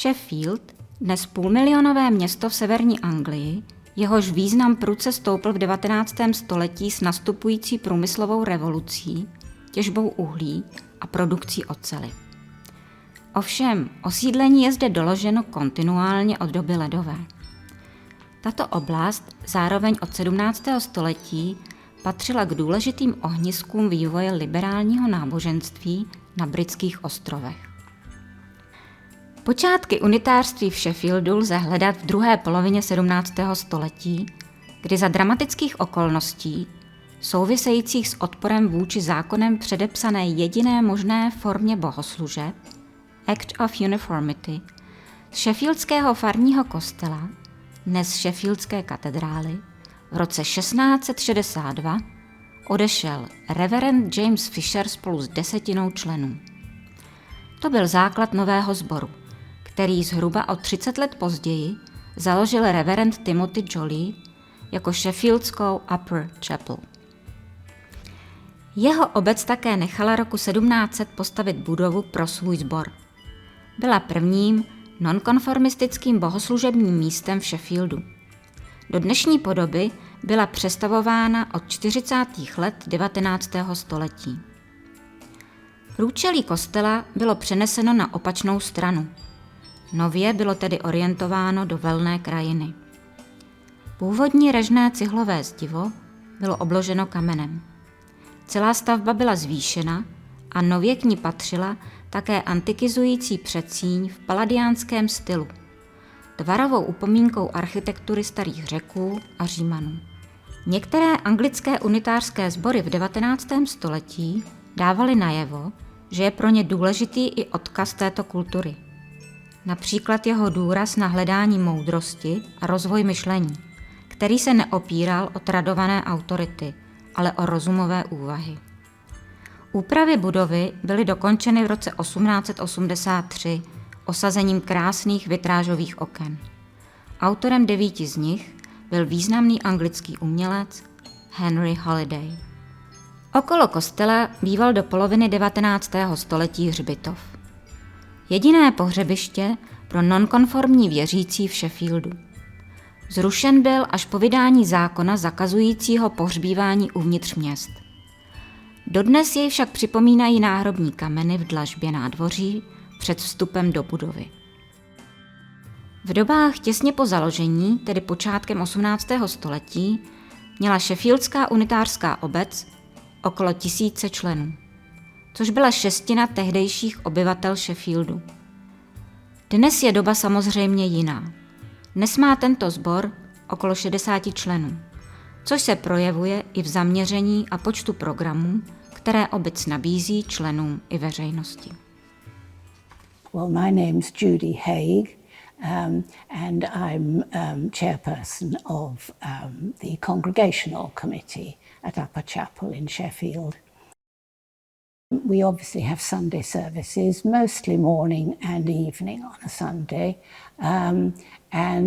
Sheffield, dnes půlmilionové město v severní Anglii, jehož význam prudce stoupl v 19. století s nastupující průmyslovou revolucí, těžbou uhlí a produkcí oceli. Ovšem, osídlení je zde doloženo kontinuálně od doby ledové. Tato oblast zároveň od 17. století patřila k důležitým ohniskům vývoje liberálního náboženství na Britských ostrovech. Počátky unitářství v Sheffieldu lze hledat v druhé polovině 17. století, kdy za dramatických okolností, souvisejících s odporem vůči zákonem předepsané jediné možné formě bohoslužeb, Act of Uniformity, z Sheffieldského farního kostela, dnes Sheffieldské katedrály, v roce 1662 odešel reverend James Fisher spolu s 10 členů. To byl základ nového sboru, který zhruba o 30 let později založil reverend Timothy Jolly jako Sheffieldskou Upper Chapel. Jeho obec také nechala roku 1700 postavit budovu pro svůj sbor. Byla prvním nonkonformistickým bohoslužebním místem v Sheffieldu. Do dnešní podoby byla přestavována od 40. let 19. století. Průčelí kostela bylo přeneseno na opačnou stranu. Nově bylo tedy orientováno do velné krajiny. Původní režné cihlové zdivo bylo obloženo kamenem. Celá stavba byla zvýšena a nově k ní patřila také antikizující předsíň v paladiánském stylu, tvarovou upomínkou architektury starých Řeků a Římanů. Některé anglické unitářské sbory v 19. století dávaly najevo, že je pro ně důležitý i odkaz této kultury. Například jeho důraz na hledání moudrosti a rozvoj myšlení, který se neopíral o tradované autority, ale o rozumové úvahy. Úpravy budovy byly dokončeny v roce 1883 osazením krásných vitrážových oken. Autorem 9 z nich byl významný anglický umělec Henry Holiday. Okolo kostela býval do poloviny 19. století hřbitov. Jediné pohřebiště pro nonkonformní věřící v Sheffieldu. Zrušen byl až po vydání zákona zakazujícího pohřbívání uvnitř měst. Dodnes jej však připomínají náhrobní kameny v dlažbě nádvoří před vstupem do budovy. V dobách těsně po založení, tedy počátkem 18. století, měla Sheffieldská unitářská obec okolo 1000 členů, což byla 1/6 tehdejších obyvatel Sheffieldu. Dnes je doba samozřejmě jiná. Dnes má tento sbor okolo 60 členů, což se projevuje i v zaměření a počtu programů, které obec nabízí členům i veřejnosti. Well, my name's Judy Haig, and I'm chairperson of the Congregational Committee at Upper Chapel in Sheffield. We obviously have Sunday services, mostly morning and evening on a Sunday,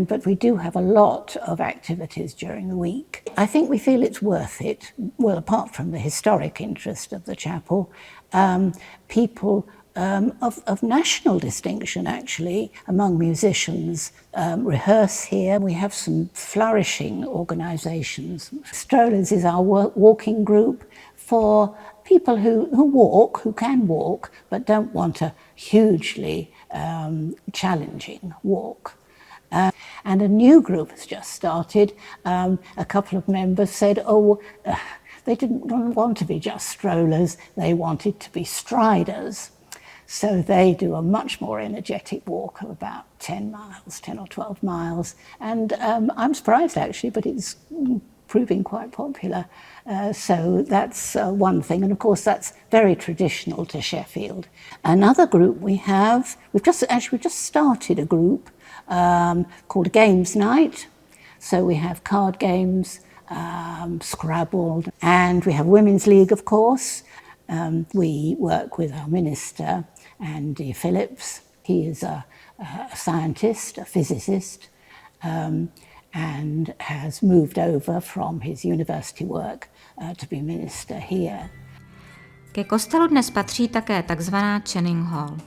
but we do have a lot of activities during the week. I think we feel it's worth it. Well, apart from the historic interest of the chapel, people of national distinction, actually, among musicians, rehearse here. We have some flourishing organisations. Strollers is our walking group for people who can walk, but don't want a hugely challenging walk. And a new group has just started. A couple of members said, they didn't want to be just strollers, they wanted to be striders. So they do a much more energetic walk of about 10 or 12 miles. And I'm surprised actually, but it's proving quite popular. So that's one thing. And of course, that's very traditional to Sheffield. Another group we've just started a group called Games Night. So we have card games, Scrabble, and we have Women's League, of course. We work with our minister, Andy Phillips. He is a scientist, a physicist, and has moved over from his university work to be minister here. Ke kostelu dnes patří také takzvaná Channing Hall.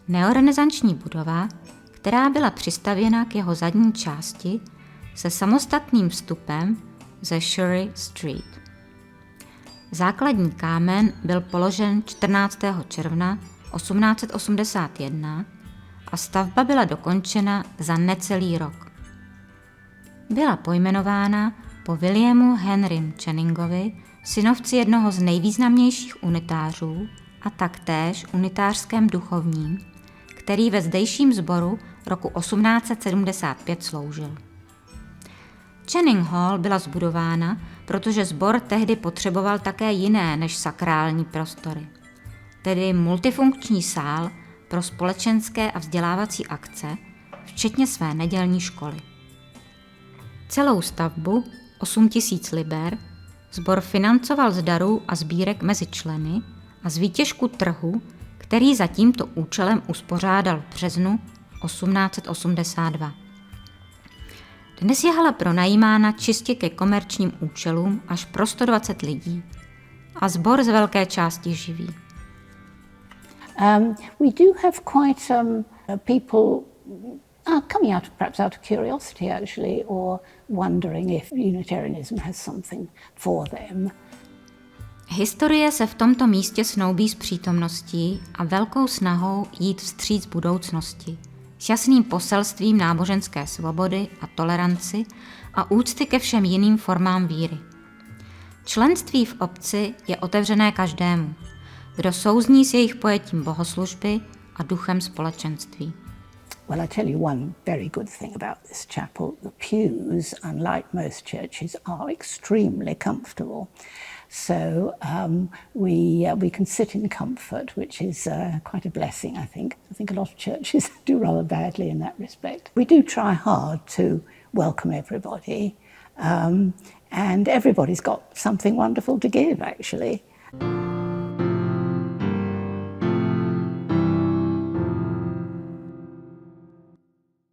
Neorenesanční budova, která byla přistavěna k jeho zadní části se samostatným vstupem ze Surrey Street. Základní kámen byl položen 14. června 1881 a stavba byla dokončena za necelý rok. Byla pojmenována po Williamu Henrym Channingovi, synovci jednoho z nejvýznamnějších unitářů a taktéž unitářském duchovním, který ve zdejším sboru roku 1875 sloužil. Channing Hall byla zbudována, protože sbor tehdy potřeboval také jiné než sakrální prostory, tedy multifunkční sál pro společenské a vzdělávací akce, včetně své nedělní školy. Celou stavbu, 8 000 liber, sbor financoval z darů a sbírek mezi členy a z výtěžku trhu, který za tímto účelem uspořádal v březnu 1882. Dnes je hala pronajímána čistě ke komerčním účelům až pro 120 lidí a sbor z velké části živí. We do have quite people coming out, perhaps out of curiosity actually, or wondering if Unitarianism has something for them. Historie se v tomto místě snoubí s přítomností a velkou snahou jít vstříc budoucnosti, s jasným poselstvím náboženské svobody a toleranci a úcty ke všem jiným formám víry. Členství v obci je otevřené každému, kdo souzní s jejich pojetím bohoslužby a duchem společenství. Well, I tell you one very good thing about this chapel. The pews, unlike most churches, are extremely comfortable. So we can sit in comfort, which is quite a blessing, I think. I think a lot of churches do rather badly in that respect. We do try hard to welcome everybody, and everybody's got something wonderful to give, actually.